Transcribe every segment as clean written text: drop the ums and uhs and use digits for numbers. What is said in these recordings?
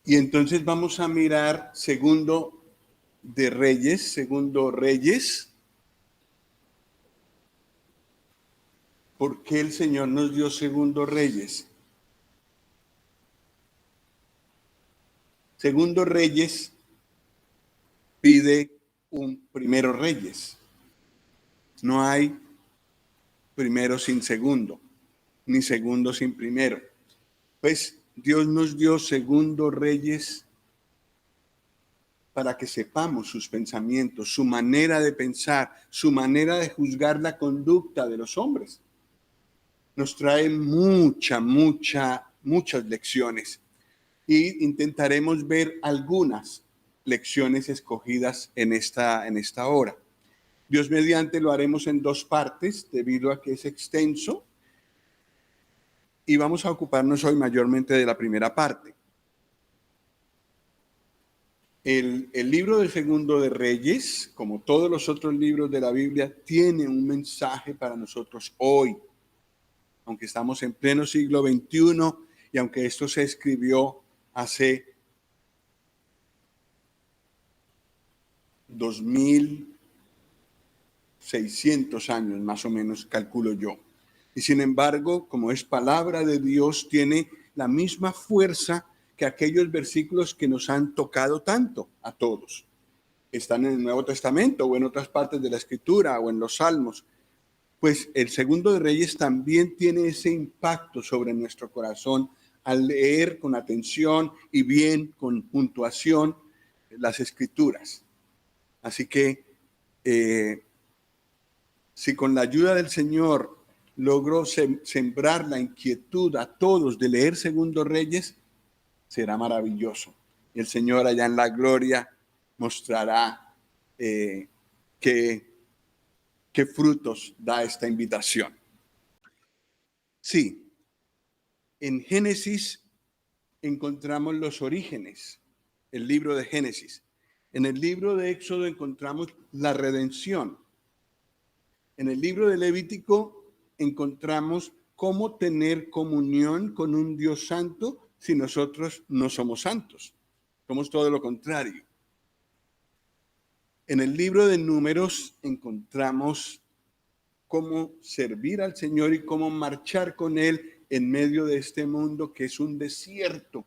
Y entonces vamos a mirar segundo Reyes. ¿Por qué el Señor nos dio segundo Reyes? Segundo Reyes pide un primero Reyes. No hay primero sin segundo, ni segundo sin primero. Pues Dios nos dio segundo Reyes para que sepamos sus pensamientos, su manera de pensar, su manera de juzgar la conducta de los hombres. Nos trae muchas lecciones y intentaremos ver algunas lecciones escogidas en esta hora. Dios mediante lo haremos en dos partes debido a que es extenso y vamos a ocuparnos hoy mayormente de la primera parte. El libro del segundo de Reyes, como todos los otros libros de la Biblia, tiene un mensaje para nosotros hoy. Aunque estamos en pleno siglo XXI y aunque esto se escribió hace 2600 años, más o menos, calculo yo. Y sin embargo, como es palabra de Dios, tiene la misma fuerza que aquellos versículos que nos han tocado tanto a todos. Están en el Nuevo Testamento o en otras partes de la Escritura o en los Salmos. Pues el segundo de Reyes también tiene ese impacto sobre nuestro corazón al leer con atención y bien, con puntuación, las Escrituras. Así que si con la ayuda del Señor logró sembrar la inquietud a todos de leer segundo Reyes, será maravilloso. Y el Señor allá en la gloria mostrará qué frutos da esta invitación. Sí, en Génesis encontramos los orígenes, el libro de Génesis. En el libro de Éxodo encontramos la redención. En el libro de Levítico encontramos cómo tener comunión con un Dios santo si nosotros no somos santos. Somos todo lo contrario. En el libro de Números encontramos cómo servir al Señor y cómo marchar con Él en medio de este mundo que es un desierto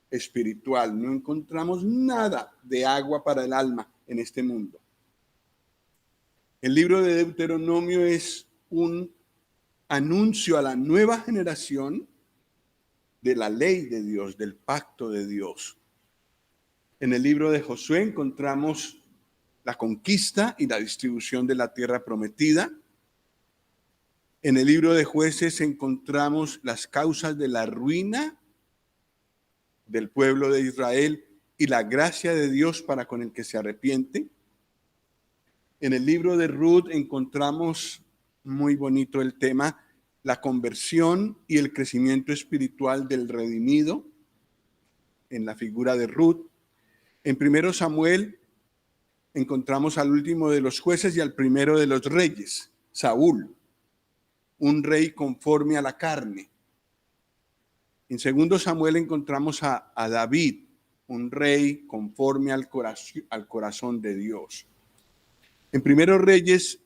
espiritual. No encontramos nada de agua para el alma en este mundo. El libro de Deuteronomio es un anuncio a la nueva generación de la ley de Dios, del pacto de Dios. En el libro de Josué encontramos la conquista y la distribución de la tierra prometida. En el libro de Jueces encontramos las causas de la ruina del pueblo de Israel y la gracia de Dios para con el que se arrepiente. En el libro de Ruth encontramos muy bonito el tema, la conversión y el crecimiento espiritual del redimido en la figura de Ruth. En 1 Samuel encontramos al último de los jueces y al primero de los reyes, Saúl, un rey conforme a la carne. En 2 Samuel encontramos a David, un rey conforme al corazón de Dios. En 1 Reyes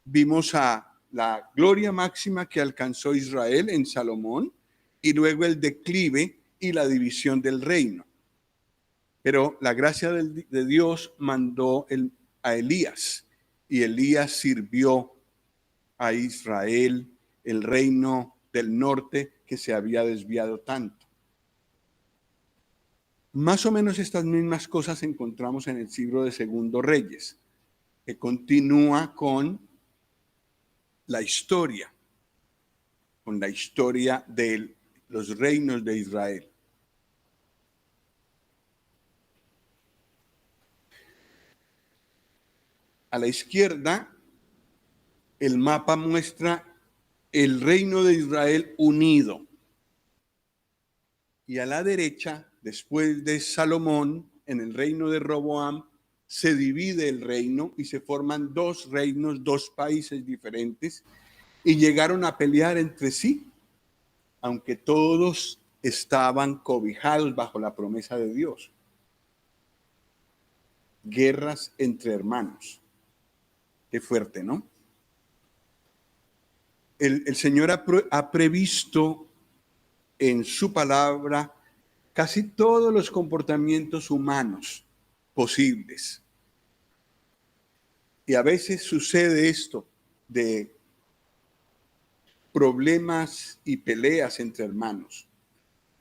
vimos a la gloria máxima que alcanzó Israel en Salomón y luego el declive y la división del reino. Pero la gracia de Dios mandó a Elías y Elías sirvió a Israel, el reino del norte que se había desviado tanto. Más o menos estas mismas cosas encontramos en el libro de Segundo Reyes, que continúa con la historia de los reinos de Israel. A la izquierda, el mapa muestra el reino de Israel unido. Y a la derecha, después de Salomón, en el reino de Roboam, se divide el reino y se forman dos reinos, dos países diferentes, y llegaron a pelear entre sí, aunque todos estaban cobijados bajo la promesa de Dios. Guerras entre hermanos. Qué fuerte, ¿no? El Señor ha previsto en su palabra casi todos los comportamientos humanos posibles. Y a veces sucede esto de problemas y peleas entre hermanos.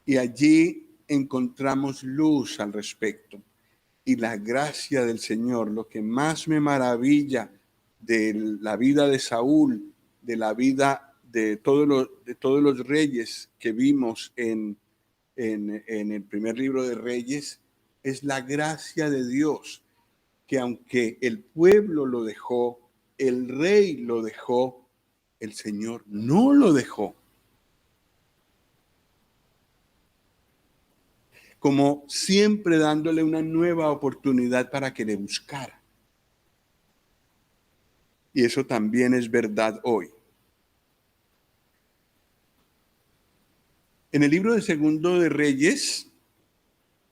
Y allí encontramos luz al respecto. Y la gracia del Señor, lo que más me maravilla de la vida de Saúl, de la vida de todos los reyes que vimos en el primer libro de Reyes, es la gracia de Dios, que aunque el pueblo lo dejó, el rey lo dejó, el Señor no lo dejó. Como siempre dándole una nueva oportunidad para que le buscara. Y eso también es verdad hoy. En el libro de Segundo de Reyes,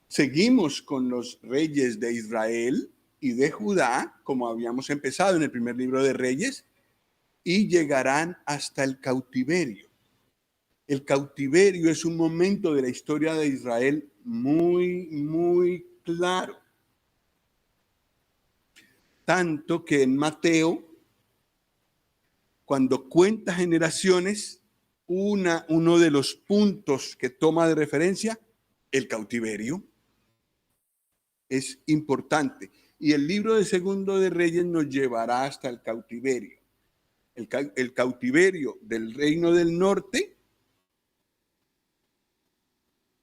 seguimos con los reyes de Israel y de Judá, como habíamos empezado en el primer libro de Reyes, y llegarán hasta el cautiverio. El cautiverio es un momento de la historia de Israel muy, muy claro. Tanto que en Mateo, cuando cuenta generaciones, uno de los puntos que toma de referencia, el cautiverio, es importante. Y el libro de Segundo de Reyes nos llevará hasta el cautiverio. El cautiverio del reino del norte,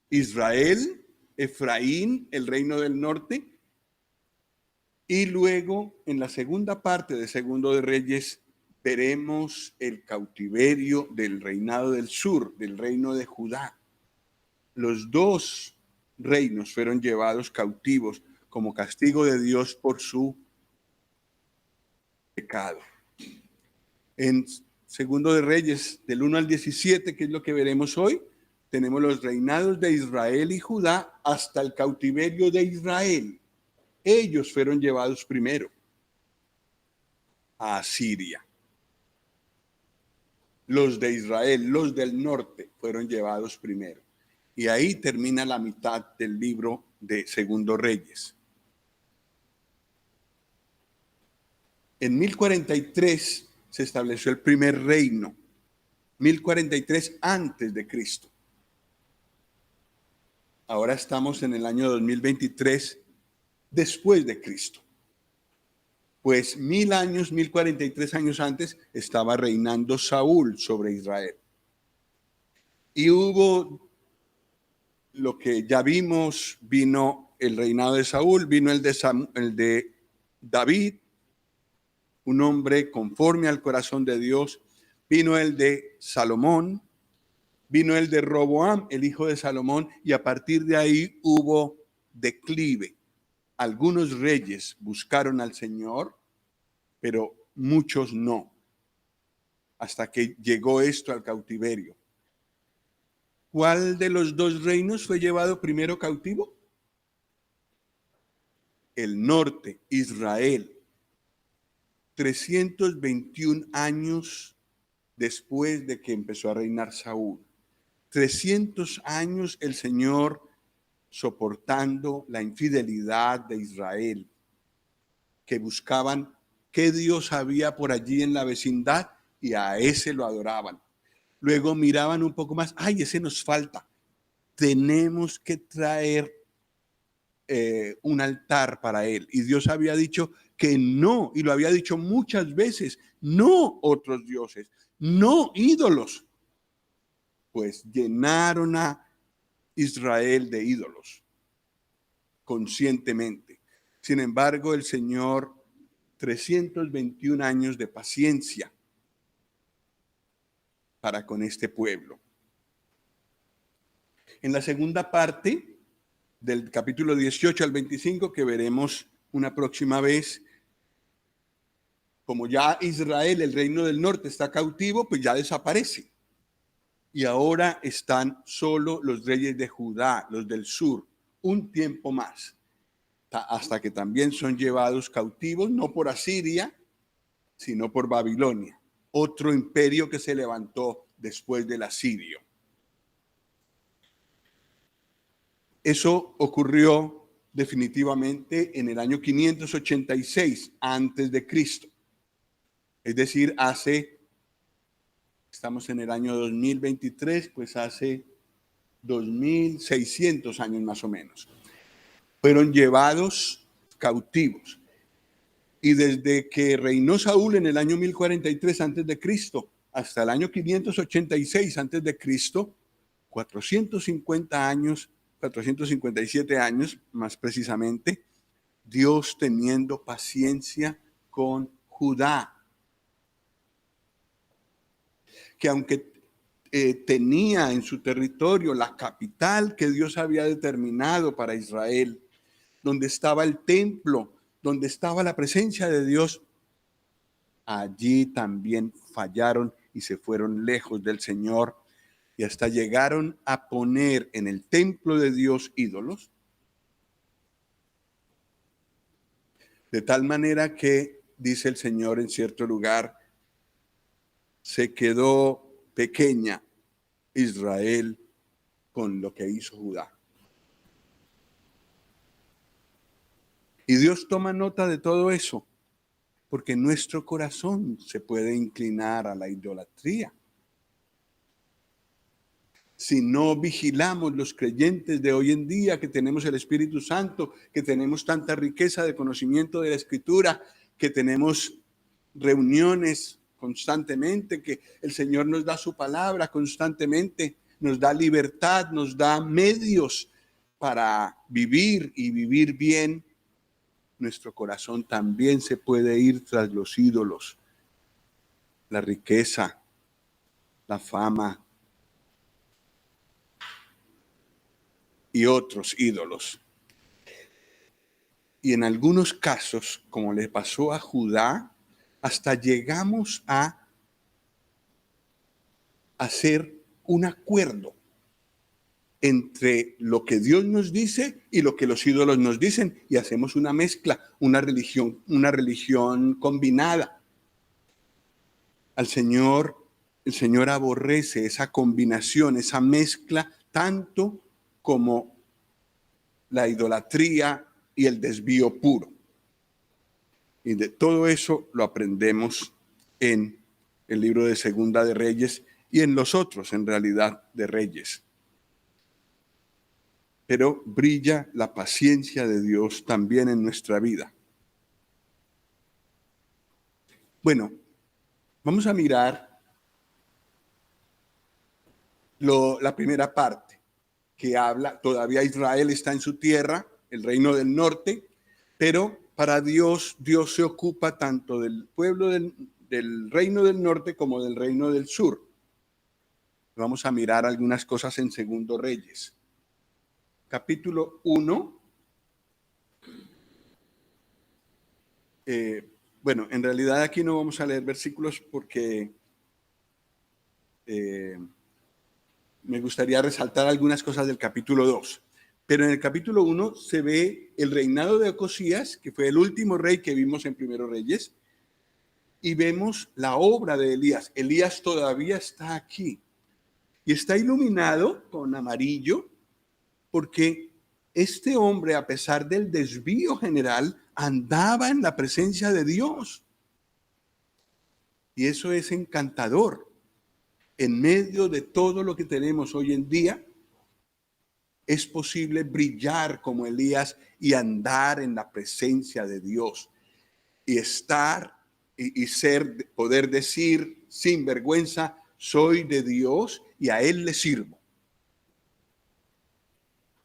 Israel, Efraín, el reino del norte, y luego en la segunda parte de Segundo de Reyes veremos el cautiverio del reinado del sur, del reino de Judá. Los dos reinos fueron llevados cautivos como castigo de Dios por su pecado. En Segundo de Reyes, del 1 al 17, que es lo que veremos hoy, tenemos los reinados de Israel y Judá hasta el cautiverio de Israel. Ellos fueron llevados primero a Asiria. Los de Israel, los del norte, fueron llevados primero. Y ahí termina la mitad del libro de Segundo Reyes. En 1043 se estableció el primer reino, 1043 antes de Cristo. Ahora estamos en el año 2023 después de Cristo. Pues 1043 años antes estaba reinando Saúl sobre Israel. Y hubo lo que ya vimos, vino el reinado de Saúl, vino el de David, un hombre conforme al corazón de Dios, vino el de Salomón, vino el de Roboam, el hijo de Salomón, y a partir de ahí hubo declive. Algunos reyes buscaron al Señor, pero muchos no, hasta que llegó esto al cautiverio. ¿Cuál de los dos reinos fue llevado primero cautivo? El norte, Israel. 321 años después de que empezó a reinar Saúl. 300 años el Señor soportando la infidelidad de Israel, que buscaban qué Dios había por allí en la vecindad y a ese lo adoraban. Luego miraban un poco más, ay, ese nos falta. Tenemos que traer un altar para él. Y Dios había dicho que no, y lo había dicho muchas veces, no otros dioses, no ídolos. Pues llenaron a Israel de ídolos, conscientemente. Sin embargo, el Señor, 321 años de paciencia para con este pueblo. En la segunda parte del capítulo 18 al 25, que veremos una próxima vez, como ya Israel, el reino del norte, está cautivo, pues ya desaparece. y ahora están solo los reyes de Judá, los del sur, un tiempo más, hasta que también son llevados cautivos, no por Asiria, sino por Babilonia, otro imperio que se levantó después del asirio. Eso ocurrió definitivamente en el año 586 antes de Cristo. Es decir, estamos en el año 2023, pues hace 2600 años más o menos. Fueron llevados cautivos. Y desde que reinó Saúl en el año 1043 antes de Cristo hasta el año 586 antes de Cristo, 450 años, 457 años más precisamente, Dios teniendo paciencia con Judá, que aunque tenía en su territorio la capital que Dios había determinado para Israel, donde estaba el templo, donde estaba la presencia de Dios, allí también fallaron y se fueron lejos del Señor y hasta llegaron a poner en el templo de Dios ídolos, de tal manera que, dice el Señor en cierto lugar, se quedó pequeña Israel con lo que hizo Judá. Y Dios toma nota de todo eso, porque nuestro corazón se puede inclinar a la idolatría. Si no vigilamos, los creyentes de hoy en día, que tenemos el Espíritu Santo, que tenemos tanta riqueza de conocimiento de la Escritura, que tenemos reuniones constantemente, que el Señor nos da su palabra constantemente, nos da libertad, nos da medios para vivir y vivir bien, nuestro corazón también se puede ir tras los ídolos, la riqueza, la fama y otros ídolos. Y en algunos casos, como le pasó a Judá, hasta llegamos a hacer un acuerdo entre lo que Dios nos dice y lo que los ídolos nos dicen, y hacemos una mezcla, una religión combinada. El Señor aborrece esa combinación, esa mezcla, tanto como la idolatría y el desvío puro. Y de todo eso lo aprendemos en el libro de Segunda de Reyes y en los otros, en realidad, de Reyes. Pero brilla la paciencia de Dios también en nuestra vida. Bueno, vamos a mirar la primera parte, que habla, todavía Israel está en su tierra, el reino del norte, pero para Dios se ocupa tanto del pueblo del reino del norte como del reino del sur. Vamos a mirar algunas cosas en Segundo Reyes. Capítulo 1. Bueno, en realidad aquí no vamos a leer versículos porque me gustaría resaltar algunas cosas del capítulo 2. Pero en el capítulo 1 se ve el reinado de Ocosías, que fue el último rey que vimos en Primero Reyes, y vemos la obra de Elías. Elías todavía está aquí y está iluminado con amarillo porque este hombre, a pesar del desvío general, andaba en la presencia de Dios. Y eso es encantador. En medio de todo lo que tenemos hoy en día, es posible brillar como Elías y andar en la presencia de Dios y estar y ser, poder decir sin vergüenza, soy de Dios y a Él le sirvo.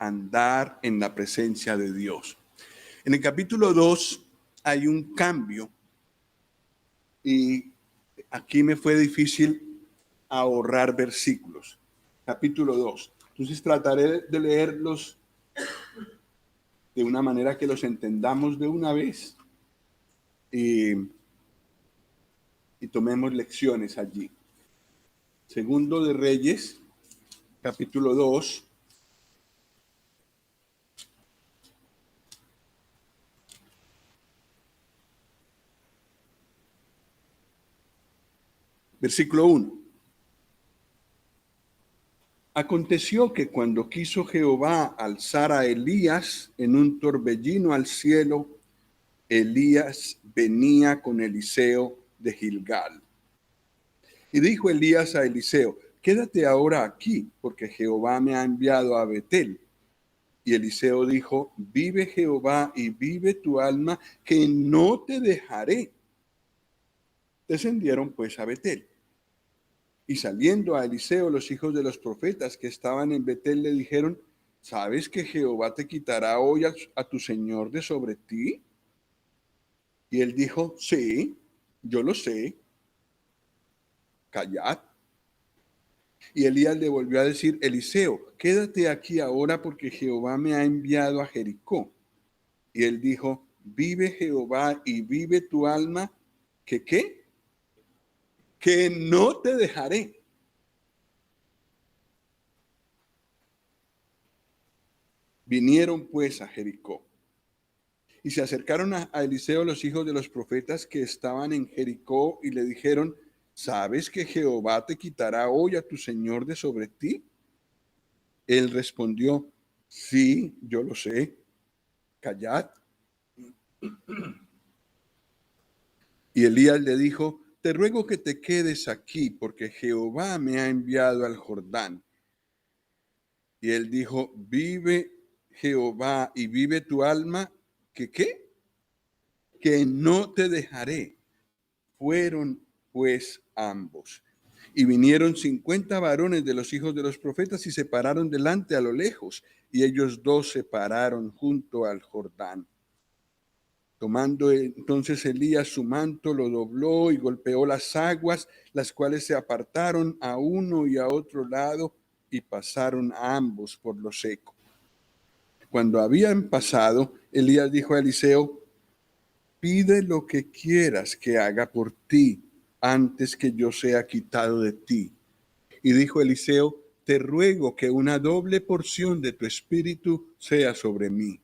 Andar en la presencia de Dios. En el capítulo 2 hay un cambio y aquí me fue difícil ahorrar versículos. Capítulo 2. Entonces trataré de leerlos de una manera que los entendamos de una vez y tomemos lecciones allí. Segundo de Reyes, capítulo 2, versículo 1. Aconteció que cuando quiso Jehová alzar a Elías en un torbellino al cielo, Elías venía con Eliseo de Gilgal. Y dijo Elías a Eliseo: quédate ahora aquí, porque Jehová me ha enviado a Betel. Y Eliseo dijo: vive Jehová y vive tu alma, que no te dejaré. Descendieron pues a Betel. Y saliendo a Eliseo, los hijos de los profetas que estaban en Betel le dijeron: ¿sabes que Jehová te quitará hoy a tu señor de sobre ti? Y él dijo: sí, yo lo sé. Callad. Y Elías le volvió a decir: Eliseo, quédate aquí ahora, porque Jehová me ha enviado a Jericó. Y él dijo: vive Jehová y vive tu alma, que ¿qué? Que no te dejaré. Vinieron pues a Jericó. Y se acercaron a Eliseo los hijos de los profetas que estaban en Jericó y le dijeron: ¿sabes que Jehová te quitará hoy a tu señor de sobre ti? Él respondió: sí, yo lo sé. Callad. Y Elías le dijo: te ruego que te quedes aquí, porque Jehová me ha enviado al Jordán. Y él dijo: vive Jehová y vive tu alma, que ¿qué? Que no te dejaré. Fueron pues ambos. Y vinieron 50 varones de los hijos de los profetas y se pararon delante a lo lejos, y ellos dos se pararon junto al Jordán. Tomando entonces Elías su manto, lo dobló y golpeó las aguas, las cuales se apartaron a uno y a otro lado, y pasaron a ambos por lo seco. Cuando habían pasado, Elías dijo a Eliseo: pide lo que quieras que haga por ti antes que yo sea quitado de ti. Y dijo Eliseo: te ruego que una doble porción de tu espíritu sea sobre mí.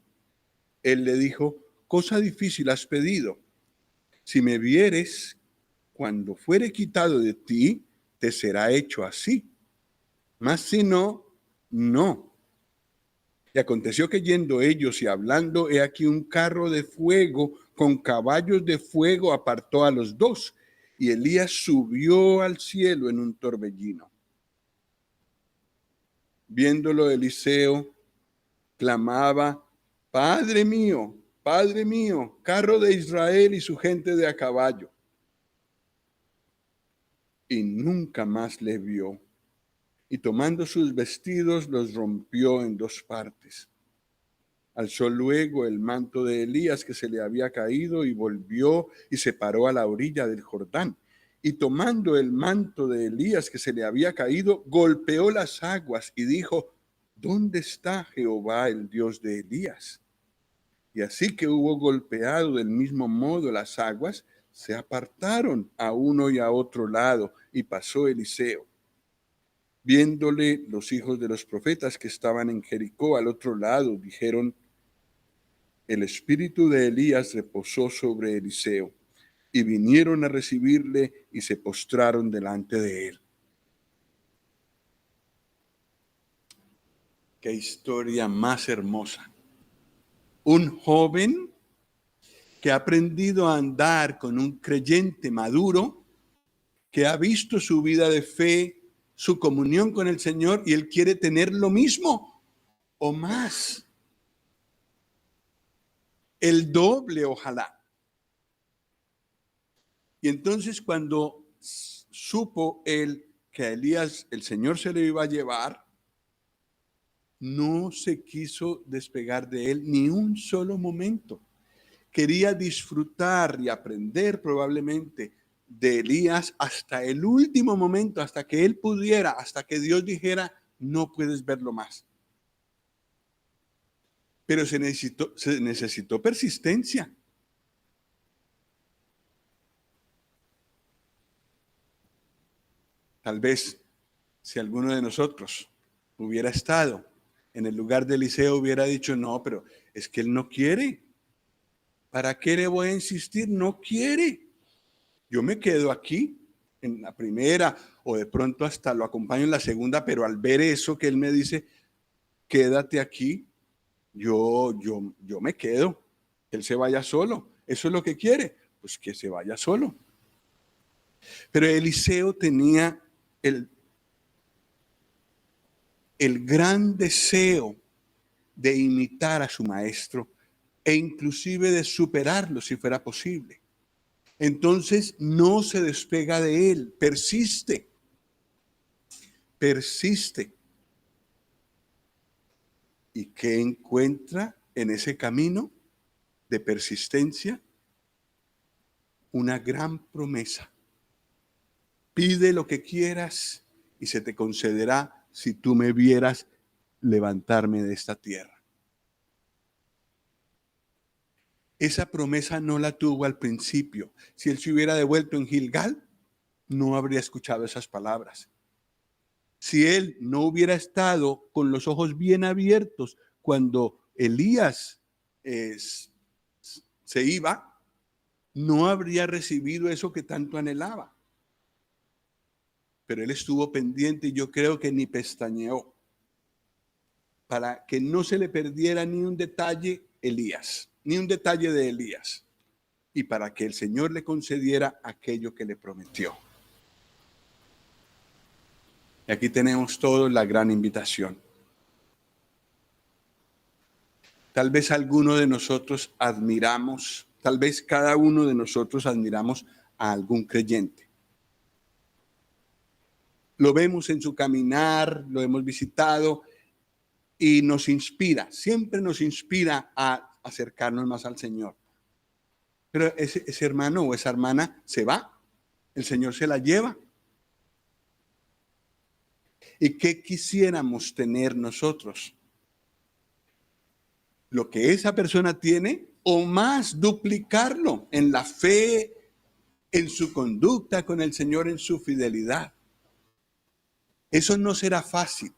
Él le dijo: cosa difícil has pedido. Si me vieres, cuando fuere quitado de ti, te será hecho así. Mas si no, no. Y aconteció que yendo ellos y hablando, he aquí un carro de fuego con caballos de fuego apartó a los dos, y Elías subió al cielo en un torbellino. Viéndolo Eliseo, clamaba: Padre mío, carro de Israel y su gente de a caballo. Y nunca más le vio. Y tomando sus vestidos, los rompió en dos partes. Alzó luego el manto de Elías que se le había caído y volvió y se paró a la orilla del Jordán. Y tomando el manto de Elías que se le había caído, golpeó las aguas y dijo: ¿dónde está Jehová, el Dios de Elías? Y así que hubo golpeado del mismo modo las aguas, se apartaron a uno y a otro lado, y pasó Eliseo. Viéndole los hijos de los profetas que estaban en Jericó al otro lado, dijeron: el espíritu de Elías reposó sobre Eliseo, y vinieron a recibirle y se postraron delante de él. Qué historia más hermosa. Un joven que ha aprendido a andar con un creyente maduro, que ha visto su vida de fe, su comunión con el Señor, y él quiere tener lo mismo o más. El doble, ojalá. Y entonces cuando supo él que a Elías el Señor se lo iba a llevar, no se quiso despegar de él ni un solo momento. Quería disfrutar y aprender probablemente de Elías hasta el último momento, hasta que él pudiera, hasta que Dios dijera: no puedes verlo más. Pero se necesitó persistencia. Tal vez Si alguno de nosotros hubiera estado en el lugar de Eliseo, hubiera dicho, no, pero es que él no quiere. ¿Para qué le voy a insistir? No quiere. Yo me quedo aquí en la primera o de pronto hasta lo acompaño en la segunda, pero al ver eso que él me dice, quédate aquí, yo me quedo. Él se vaya solo. Eso es lo que quiere, pues que se vaya solo. Pero Eliseo tenía el gran deseo de imitar a su maestro e inclusive de superarlo si fuera posible. Entonces no se despega de él, persiste. ¿Y qué encuentra en ese camino de persistencia? Una gran promesa. Pide lo que quieras y se te concederá si tú me vieras levantarme de esta tierra. Esa promesa no la tuvo al principio. Si él se hubiera devuelto en Gilgal, no habría escuchado esas palabras. Si él no hubiera estado con los ojos bien abiertos cuando Elías se iba, no habría recibido eso que tanto anhelaba. Pero él estuvo pendiente y yo creo que ni pestañeó para que no se le perdiera ni un detalle ni un detalle de Elías, y para que el Señor le concediera aquello que le prometió. Y aquí tenemos todos la gran invitación. Tal vez alguno de nosotros admiramos, tal vez cada uno de nosotros admiramos a algún creyente. Lo vemos en su caminar, lo hemos visitado y nos inspira, siempre nos inspira a acercarnos más al Señor. Pero ese hermano o esa hermana se va, el Señor se la lleva. ¿Y qué quisiéramos tener nosotros? Lo que esa persona tiene o más, duplicarlo en la fe, en su conducta con el Señor, en su fidelidad. Eso no será fácil.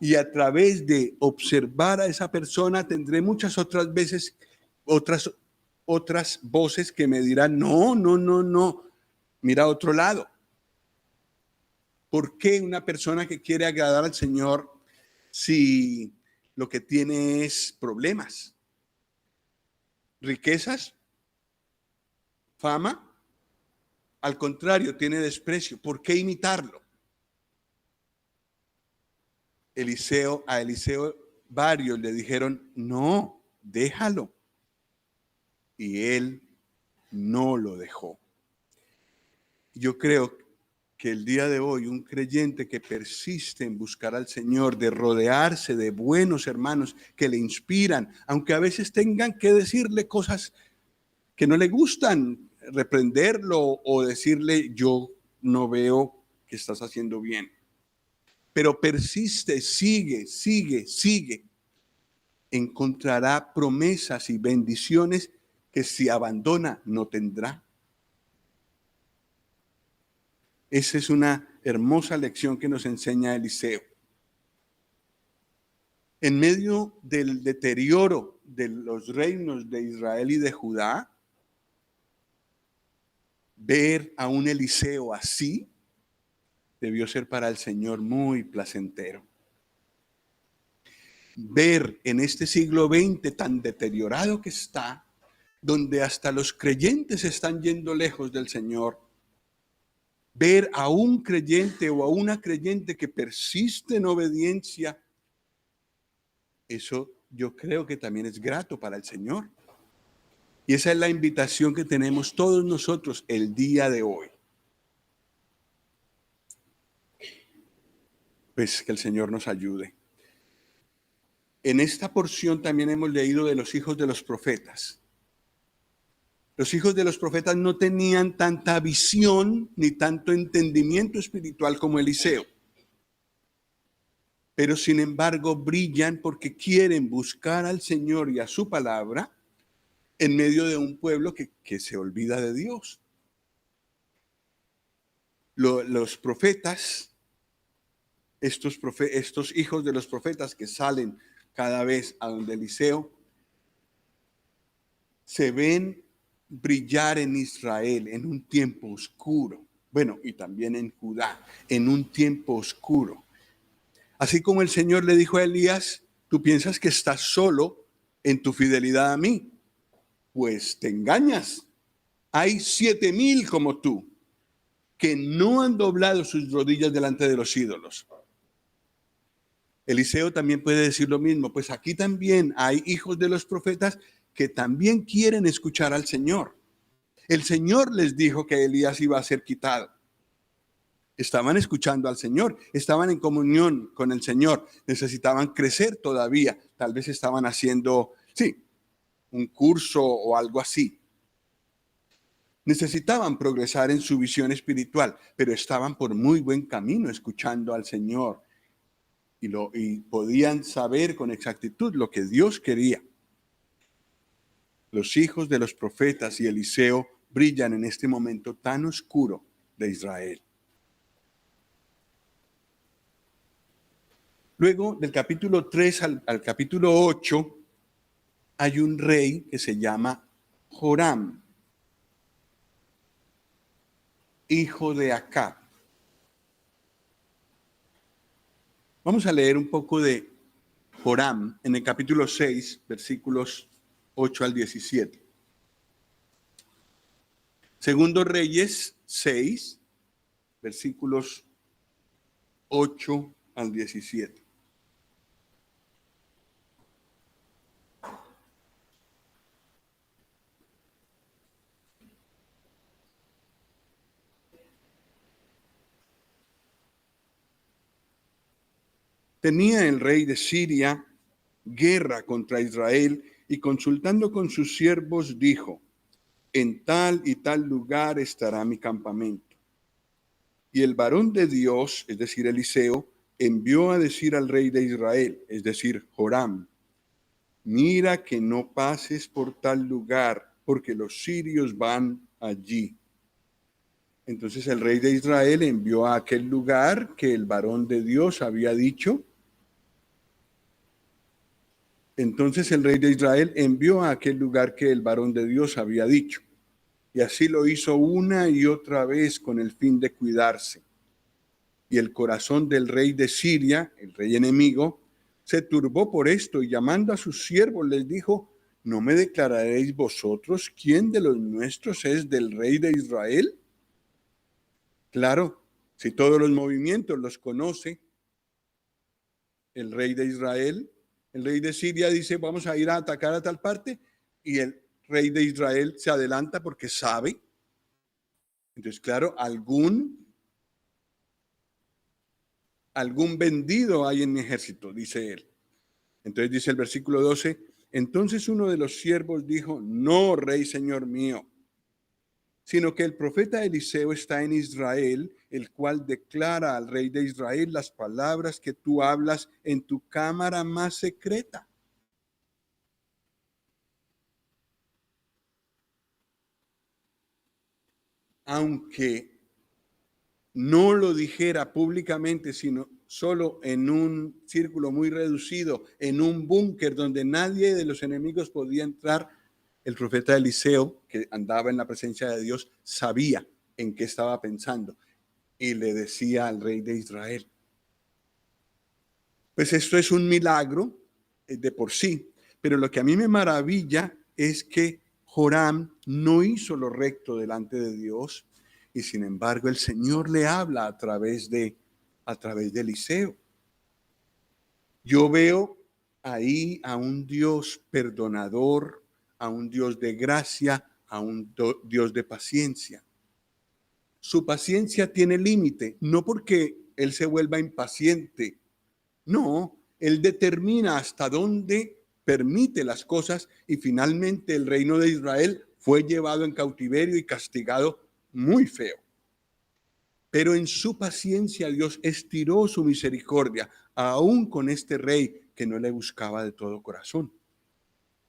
Y a través de observar a esa persona tendré muchas otras veces, otras voces que me dirán, no, mira a otro lado. ¿Por qué una persona que quiere agradar al Señor si lo que tiene es problemas? ¿Riquezas? ¿Fama? Al contrario, tiene desprecio. ¿Por qué imitarlo? A Eliseo varios le dijeron, no, déjalo. Y él no lo dejó. Yo creo que el día de hoy un creyente que persiste en buscar al Señor, de rodearse de buenos hermanos que le inspiran, aunque a veces tengan que decirle cosas que no le gustan, reprenderlo o decirle, yo no veo que estás haciendo bien. Pero persiste, sigue, encontrará promesas y bendiciones que si abandona no tendrá. Esa es una hermosa lección que nos enseña Eliseo. En medio del deterioro de los reinos de Israel y de Judá, ver a un Eliseo así debió ser para el Señor muy placentero. Ver en este siglo XX tan deteriorado que está, donde hasta los creyentes están yendo lejos del Señor, ver a un creyente o a una creyente que persiste en obediencia, eso yo creo que también es grato para el Señor. Y esa es la invitación que tenemos todos nosotros el día de hoy. Pues que el Señor nos ayude. En esta porción también hemos leído de los hijos de los profetas. Los hijos de los profetas no tenían tanta visión ni tanto entendimiento espiritual como Eliseo. Pero sin embargo brillan porque quieren buscar al Señor y a su palabra en medio de un pueblo que se olvida de Dios. Los profetas estos hijos de los profetas que salen cada vez a donde Eliseo, se ven brillar en Israel en un tiempo oscuro. Bueno, y también en Judá, en un tiempo oscuro. Así como el Señor le dijo a Elías, tú piensas que estás solo en tu fidelidad a mí. Pues te engañas. Hay 7,000 como tú, que no han doblado sus rodillas delante de los ídolos. Eliseo también puede decir lo mismo, pues aquí también hay hijos de los profetas que también quieren escuchar al Señor. El Señor les dijo que Elías iba a ser quitado. Estaban escuchando al Señor, estaban en comunión con el Señor, necesitaban crecer todavía, tal vez estaban haciendo, un curso o algo así. Necesitaban progresar en su visión espiritual, pero estaban por muy buen camino escuchando al Señor y podían saber con exactitud lo que Dios quería. Los hijos de los profetas y Eliseo brillan en este momento tan oscuro de Israel. Luego, del capítulo 3 al capítulo 8, hay un rey que se llama Joram, hijo de Acab. Vamos a leer un poco de Joram en el capítulo 6, versículos 8 al 17. Segundo Reyes 6, versículos 8 al 17. Tenía el rey de Siria guerra contra Israel y consultando con sus siervos dijo, en tal y tal lugar estará mi campamento. Y el varón de Dios, es decir, Eliseo, envió a decir al rey de Israel, es decir, Joram, mira que no pases por tal lugar, porque los sirios van allí. Entonces el rey de Israel envió a aquel lugar que el varón de Dios había dicho. Entonces el rey de Israel envió a aquel lugar que el varón de Dios había dicho. Y así lo hizo una y otra vez con el fin de cuidarse. Y el corazón del rey de Siria, el rey enemigo, se turbó por esto y llamando a sus siervos les dijo, ¿no me declararéis vosotros quién de los nuestros es del rey de Israel? Claro, si todos los movimientos los conoce el rey de Israel, el rey de Siria dice, vamos a ir a atacar a tal parte, y el rey de Israel se adelanta porque sabe. Entonces, claro, algún vendido hay en mi ejército, dice él. Entonces dice el versículo 12, entonces uno de los siervos dijo, no, rey, señor mío, sino que el profeta Eliseo está en Israel, el cual declara al rey de Israel las palabras que tú hablas en tu cámara más secreta. Aunque no lo dijera públicamente, sino solo en un círculo muy reducido, en un búnker donde nadie de los enemigos podía entrar, el profeta Eliseo, que andaba en la presencia de Dios, sabía en qué estaba pensando y le decía al rey de Israel. Pues esto es un milagro de por sí, pero lo que a mí me maravilla es que Joram no hizo lo recto delante de Dios y sin embargo el Señor le habla a través de Eliseo. Yo veo ahí a un Dios perdonador, a un Dios de gracia, a un Dios de paciencia. Su paciencia tiene límite, no porque Él se vuelva impaciente, no, Él determina hasta dónde permite las cosas y finalmente el reino de Israel fue llevado en cautiverio y castigado muy feo. Pero en su paciencia Dios estiró su misericordia, aún con este rey que no le buscaba de todo corazón,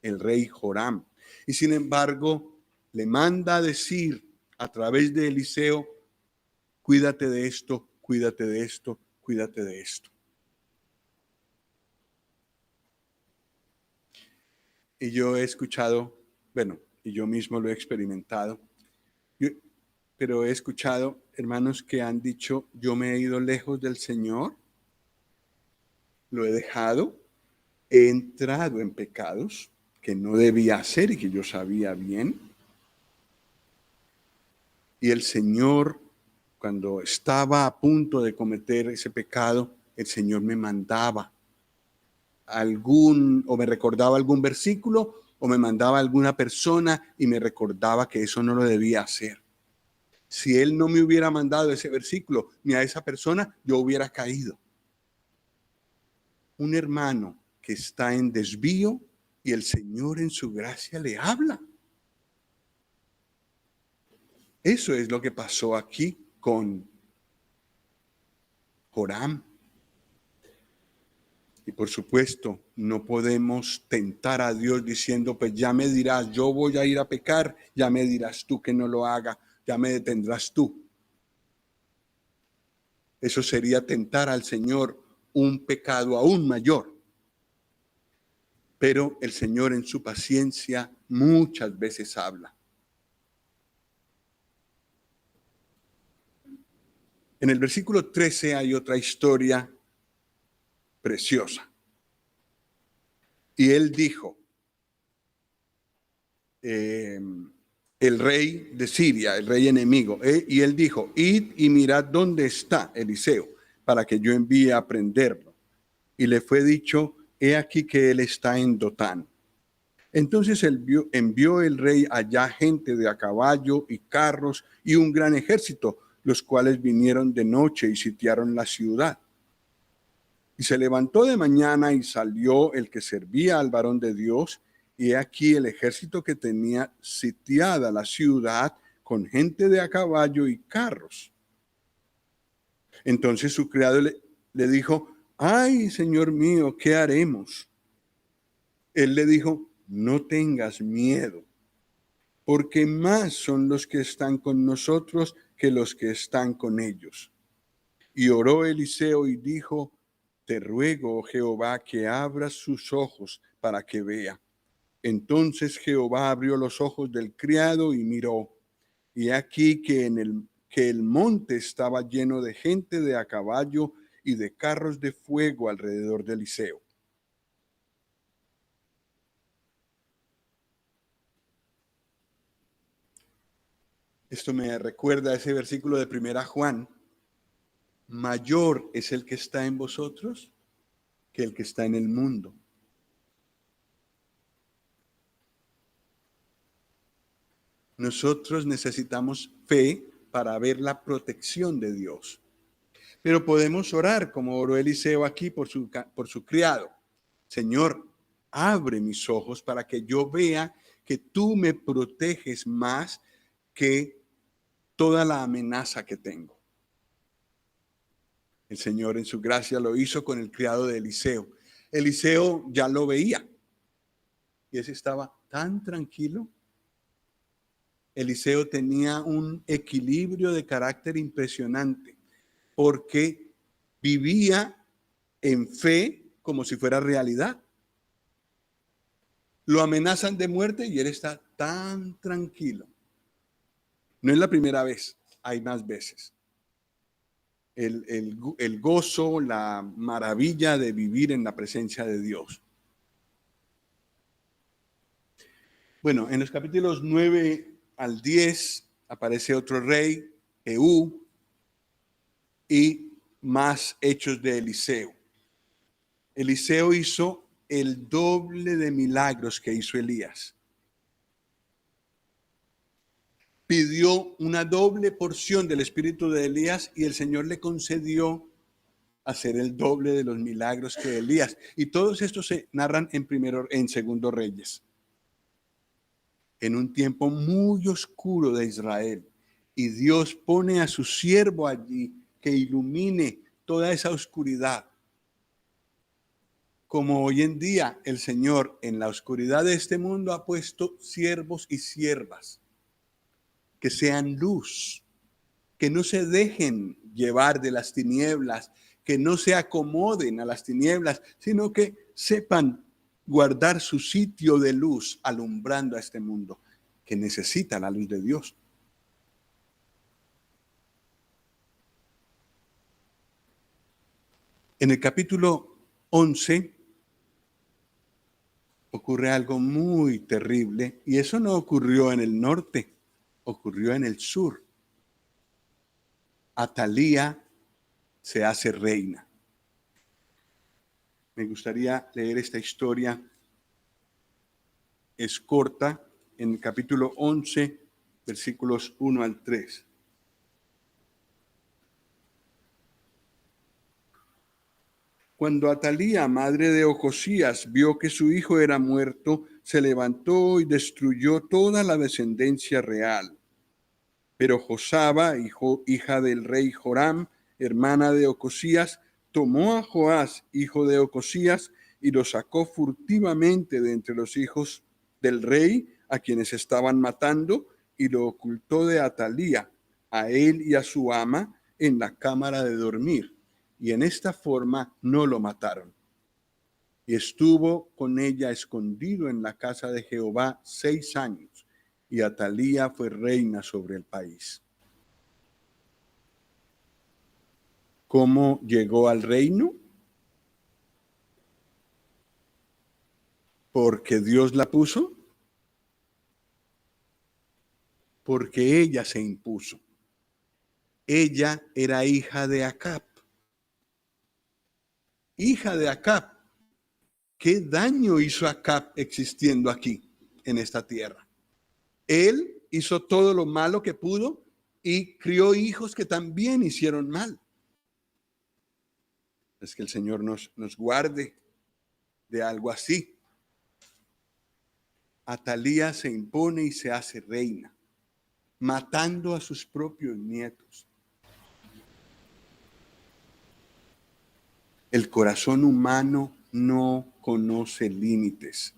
el rey Joram. Y sin embargo, le manda a decir a través de Eliseo, cuídate de esto, cuídate de esto, cuídate de esto. Y yo he escuchado, bueno, y yo mismo lo he experimentado, pero he escuchado hermanos que han dicho, yo me he ido lejos del Señor, lo he dejado, he entrado en pecados que no debía hacer y que yo sabía bien. Y el Señor, cuando estaba a punto de cometer ese pecado, el Señor me mandaba o me recordaba algún versículo, o me mandaba alguna persona y me recordaba que eso no lo debía hacer. Si Él no me hubiera mandado ese versículo ni a esa persona, yo hubiera caído. Un hermano que está en desvío y el Señor en su gracia le habla. Eso es lo que pasó aquí con Joram. Y por supuesto, no podemos tentar a Dios diciendo, pues ya me dirás, yo voy a ir a pecar, ya me dirás tú que no lo haga, ya me detendrás tú. Eso sería tentar al Señor un pecado aún mayor. Pero el Señor en su paciencia muchas veces habla. En el versículo 13 hay otra historia preciosa. Y él dijo, el rey de Siria, el rey enemigo, y él dijo, id y mirad dónde está Eliseo, para que yo envíe a prenderlo. Y le fue dicho, he aquí que él está en Dotán. Entonces envió el rey allá gente de a caballo y carros y un gran ejército, los cuales vinieron de noche y sitiaron la ciudad. Y se levantó de mañana y salió el que servía al varón de Dios, y he aquí el ejército que tenía sitiada la ciudad con gente de a caballo y carros. Entonces su criado le dijo, ay, señor mío, ¿qué haremos? Él le dijo, no tengas miedo, porque más son los que están con nosotros que los que están con ellos. Y oró Eliseo y dijo, te ruego, oh Jehová, que abras sus ojos para que vea. Entonces Jehová abrió los ojos del criado y miró, y aquí que el monte estaba lleno de gente de a caballo y de carros de fuego alrededor de Eliseo. Esto me recuerda a ese versículo de 1 Juan. Mayor es el que está en vosotros que el que está en el mundo. Nosotros necesitamos fe para ver la protección de Dios. Pero podemos orar como oró Eliseo aquí por su criado. Señor, abre mis ojos para que yo vea que tú me proteges más que toda la amenaza que tengo. El Señor en su gracia lo hizo con el criado de Eliseo. Eliseo ya lo veía y ese estaba tan tranquilo. Eliseo tenía un equilibrio de carácter impresionante porque vivía en fe como si fuera realidad. Lo amenazan de muerte y él está tan tranquilo. No es la primera vez, hay más veces. El gozo, la maravilla de vivir en la presencia de Dios. Bueno, en los capítulos 9 al 10 aparece otro rey, Jehú, y más hechos de Eliseo. Eliseo hizo el doble de milagros que hizo Elías. Pidió una doble porción del espíritu de Elías y el Señor le concedió hacer el doble de los milagros que Elías. Y todos estos se narran en Segundo Reyes. En un tiempo muy oscuro de Israel. Y Dios pone a su siervo allí que ilumine toda esa oscuridad. Como hoy en día el Señor en la oscuridad de este mundo ha puesto siervos y siervas que sean luz, que no se dejen llevar de las tinieblas, que no se acomoden a las tinieblas, sino que sepan guardar su sitio de luz alumbrando a este mundo que necesita la luz de Dios. En el capítulo 11 ocurre algo muy terrible, y eso no ocurrió en el norte, ocurrió en el sur. Atalía se hace reina. Me gustaría leer esta historia. Es corta, en el capítulo 11, versículos 1 al 3. Cuando Atalía, madre de Ocosías, vio que su hijo era muerto, se levantó y destruyó toda la descendencia real. Pero Josaba, hija del rey Joram, hermana de Ocosías, tomó a Joás, hijo de Ocosías, y lo sacó furtivamente de entre los hijos del rey, a quienes estaban matando, y lo ocultó de Atalía, a él y a su ama, en la cámara de dormir. Y en esta forma no lo mataron. Y estuvo con ella escondido en la casa de Jehová 6 años, y Atalía fue reina sobre el país. ¿Cómo llegó al reino? ¿Porque Dios la puso? Porque ella se impuso. Ella era hija de Acab. Hija de Acab. ¿Qué daño hizo Acab existiendo aquí, en esta tierra? Él hizo todo lo malo que pudo y crió hijos que también hicieron mal. Es que el Señor nos guarde de algo así. Atalía se impone y se hace reina, matando a sus propios nietos. El corazón humano no conoce límites.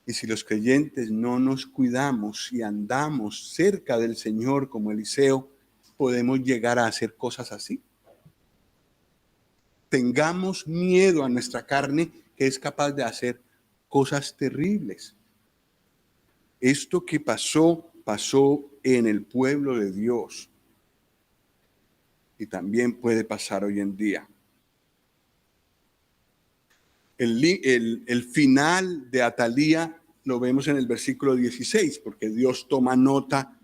Y si los creyentes no nos cuidamos y andamos cerca del Señor como Eliseo, podemos llegar a hacer cosas así. Tengamos miedo a nuestra carne, que es capaz de hacer cosas terribles. Esto que pasó en el pueblo de Dios. Y también puede pasar hoy en día. El final de Atalía lo vemos en el versículo 16, porque Dios toma nota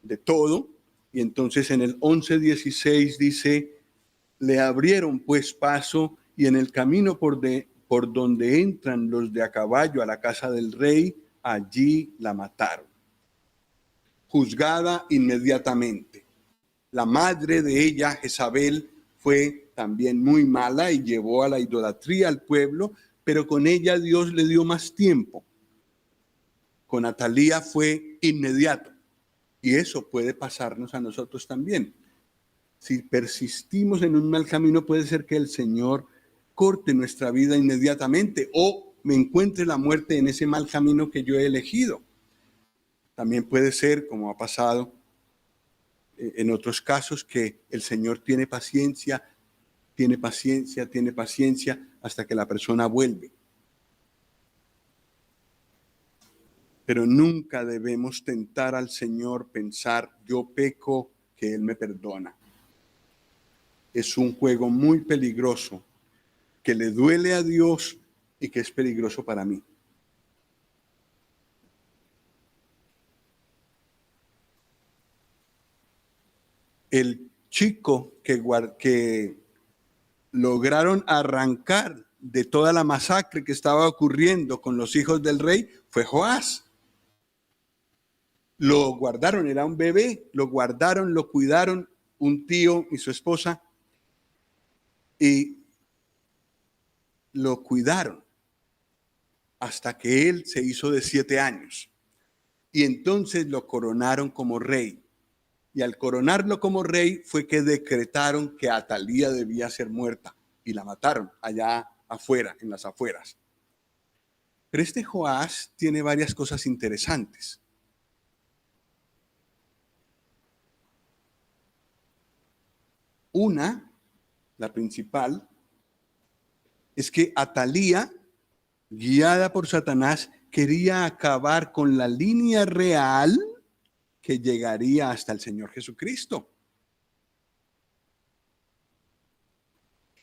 de todo. Y entonces en el 11:16 dice: le abrieron pues paso, y en el camino por donde entran los de a caballo a la casa del rey, allí la mataron. Juzgada inmediatamente. La madre de ella, Jezabel, fue también muy mala y llevó a la idolatría al pueblo, pero con ella Dios le dio más tiempo. Con Atalía fue inmediato, y eso puede pasarnos a nosotros también. Si persistimos en un mal camino, puede ser que el Señor corte nuestra vida inmediatamente o me encuentre la muerte en ese mal camino que yo he elegido. También puede ser, como ha pasado en otros casos, que el Señor tiene paciencia hasta que la persona vuelve. Pero nunca debemos tentar al Señor pensar: yo peco, que Él me perdona. Es un juego muy peligroso, que le duele a Dios y que es peligroso para mí. El chico que lograron arrancar de toda la masacre que estaba ocurriendo con los hijos del rey fue Joás. Lo guardaron, era un bebé, lo guardaron, lo cuidaron un tío y su esposa, y lo cuidaron hasta que él se hizo de 7 años. Y entonces lo coronaron como rey. Y al coronarlo como rey fue que decretaron que Atalía debía ser muerta, y la mataron allá afuera, en las afueras. Pero este Joás tiene varias cosas interesantes. Una la principal, es que Atalía, guiada por Satanás, quería acabar con la línea real que llegaría hasta el Señor Jesucristo.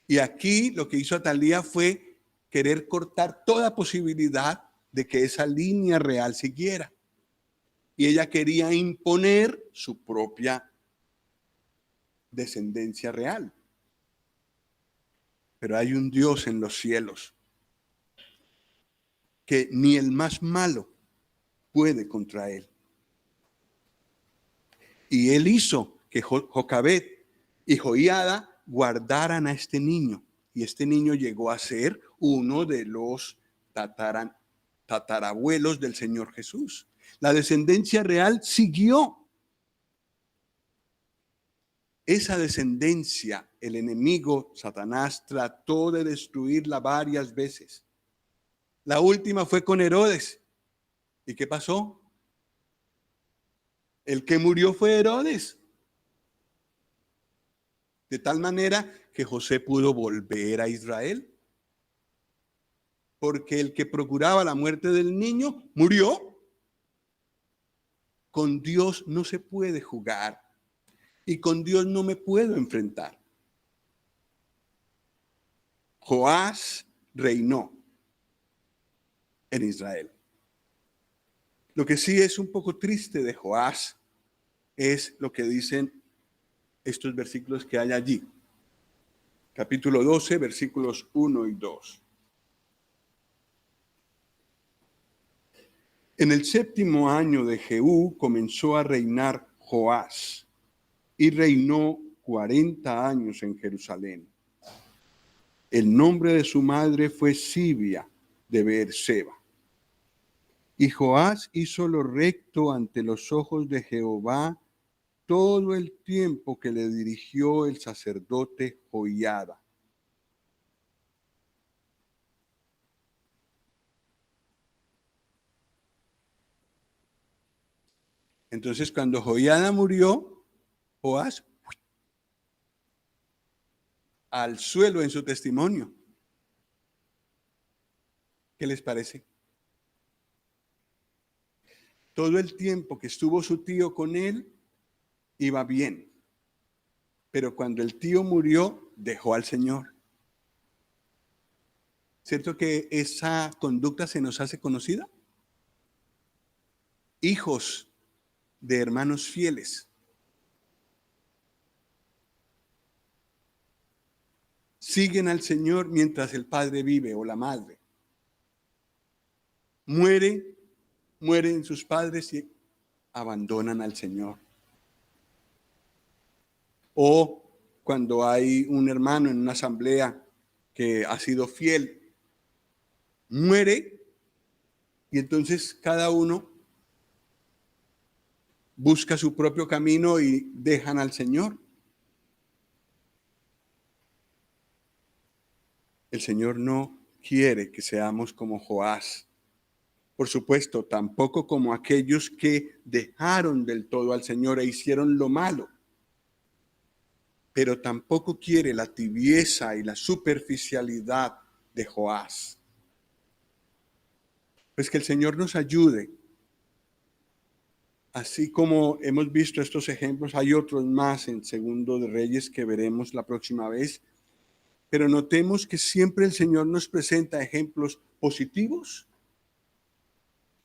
Y aquí lo que hizo Atalía fue querer cortar toda posibilidad de que esa línea real siguiera. Y ella quería imponer su propia descendencia real. Pero hay un Dios en los cielos que ni el más malo puede contra él. Y él hizo que Jocabed y Joiada guardaran a este niño. Y este niño llegó a ser uno de los tatarabuelos del Señor Jesús. La descendencia real siguió. Esa descendencia, el enemigo Satanás trató de destruirla varias veces. La última fue con Herodes. ¿Y qué pasó? El que murió fue Herodes. De tal manera que José pudo volver a Israel. Porque el que procuraba la muerte del niño murió. Con Dios no se puede jugar. Y con Dios no me puedo enfrentar. Joás reinó en Israel. Lo que sí es un poco triste de Joás es lo que dicen estos versículos que hay allí. Capítulo 12, versículos 1 y 2. En el 7º año de Jehú comenzó a reinar Joás y reinó 40 años en Jerusalén. El nombre de su madre fue Sibia de Beerseba. Y Joás hizo lo recto ante los ojos de Jehová todo el tiempo que le dirigió el sacerdote Joiada. Entonces, cuando Joiada murió, Joás al suelo en su testimonio. ¿Qué les parece? Todo el tiempo que estuvo su tío con él, iba bien. Pero cuando el tío murió, dejó al Señor. ¿Cierto que esa conducta se nos hace conocida? Hijos de hermanos fieles. Siguen al Señor mientras el padre vive o la madre. Mueren sus padres y abandonan al Señor. O cuando hay un hermano en una asamblea que ha sido fiel, muere y entonces cada uno busca su propio camino y dejan al Señor. El Señor no quiere que seamos como Joás. Por supuesto, tampoco como aquellos que dejaron del todo al Señor e hicieron lo malo. Pero tampoco quiere la tibieza y la superficialidad de Joás. Pues que el Señor nos ayude. Así como hemos visto estos ejemplos, hay otros más en Segundo de Reyes que veremos la próxima vez. Pero notemos que siempre el Señor nos presenta ejemplos positivos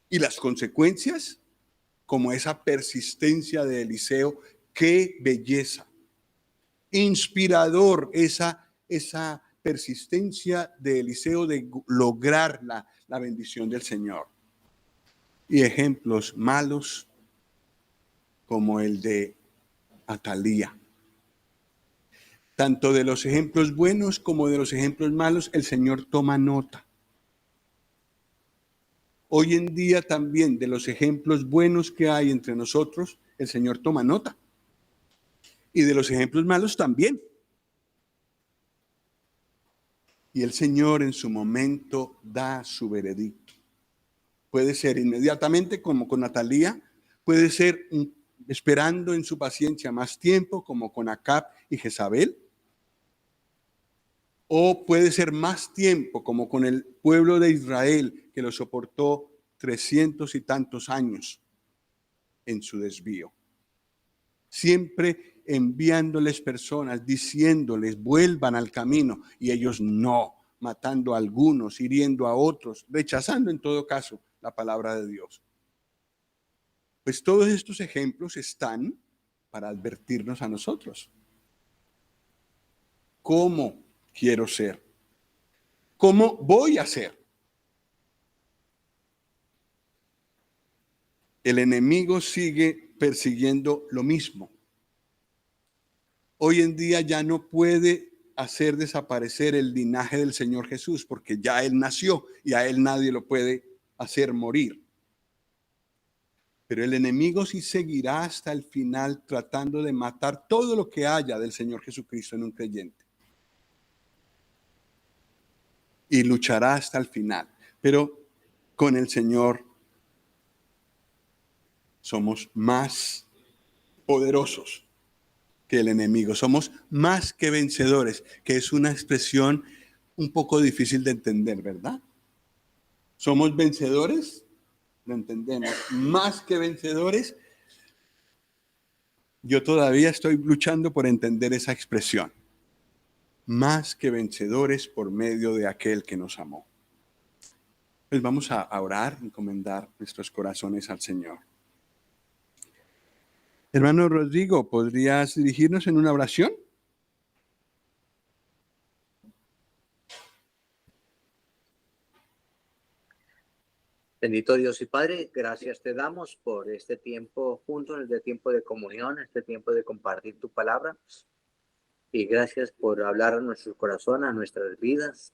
y las consecuencias, como esa persistencia de Eliseo. ¡Qué belleza! Inspirador esa persistencia de Eliseo de lograr la bendición del Señor. Y ejemplos malos como el de Atalía. Tanto de los ejemplos buenos como de los ejemplos malos, el Señor toma nota. Hoy en día también de los ejemplos buenos que hay entre nosotros, el Señor toma nota. Y de los ejemplos malos también. Y el Señor en su momento da su veredicto. Puede ser inmediatamente como con Atalía, puede ser esperando en su paciencia más tiempo como con Acab y Jezabel. O puede ser más tiempo, como con el pueblo de Israel, que lo soportó 300 y tantos años en su desvío. Siempre enviándoles personas, diciéndoles, vuelvan al camino, y ellos no, matando a algunos, hiriendo a otros, rechazando en todo caso la palabra de Dios. Pues todos estos ejemplos están para advertirnos a nosotros. ¿Cómo quiero ser? ¿Cómo voy a ser? El enemigo sigue persiguiendo lo mismo. Hoy en día ya no puede hacer desaparecer el linaje del Señor Jesús, porque ya Él nació y a Él nadie lo puede hacer morir. Pero el enemigo sí seguirá hasta el final tratando de matar todo lo que haya del Señor Jesucristo en un creyente. Y luchará hasta el final. Pero con el Señor somos más poderosos que el enemigo. Somos más que vencedores, que es una expresión un poco difícil de entender, ¿verdad? ¿Somos vencedores? Lo entendemos. Más que vencedores. Yo todavía estoy luchando por entender esa expresión. Más que vencedores por medio de aquel que nos amó. Pues vamos a orar, encomendar nuestros corazones al Señor. Hermano Rodrigo, ¿podrías dirigirnos en una oración? Bendito Dios y Padre, gracias te damos por este tiempo juntos, este tiempo de comunión, este tiempo de compartir tu palabra. Y gracias por hablar a nuestro corazón, a nuestras vidas.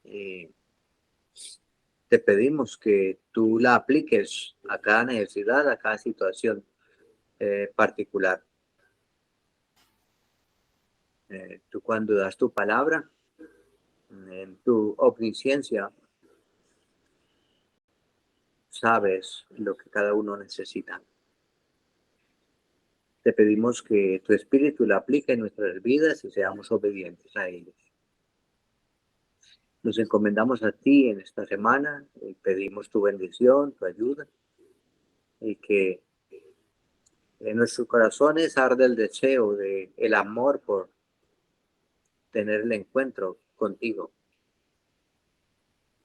Y te pedimos que tú la apliques a cada necesidad, a cada situación particular. Tú cuando das tu palabra, en tu omnisciencia, sabes lo que cada uno necesita. Te pedimos que tu Espíritu la aplique en nuestras vidas y seamos obedientes a ellos. Nos encomendamos a ti en esta semana y pedimos tu bendición, tu ayuda, y que en nuestros corazones arde el deseo de el amor por tener el encuentro contigo,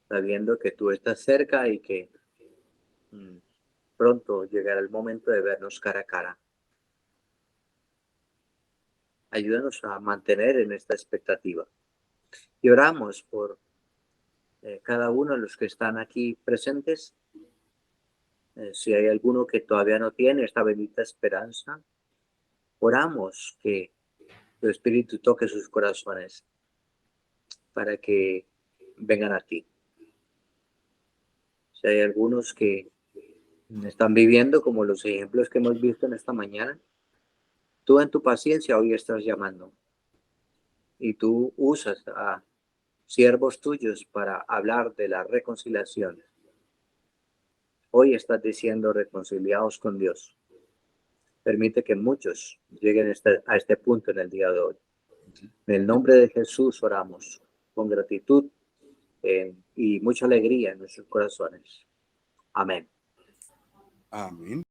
sabiendo que tú estás cerca y que pronto llegará el momento de vernos cara a cara. Ayúdanos a mantener en esta expectativa. Y oramos por cada uno de los que están aquí presentes. Si hay alguno que todavía no tiene esta bendita esperanza, oramos que tu Espíritu toque sus corazones para que vengan a ti. Si hay algunos que están viviendo como los ejemplos que hemos visto en esta mañana, tú en tu paciencia hoy estás llamando y tú usas a siervos tuyos para hablar de la reconciliación. Hoy estás diciendo reconciliados con Dios. Permite que muchos lleguen a este punto en el día de hoy. En el nombre de Jesús oramos con gratitud y mucha alegría en nuestros corazones. Amén. Amén.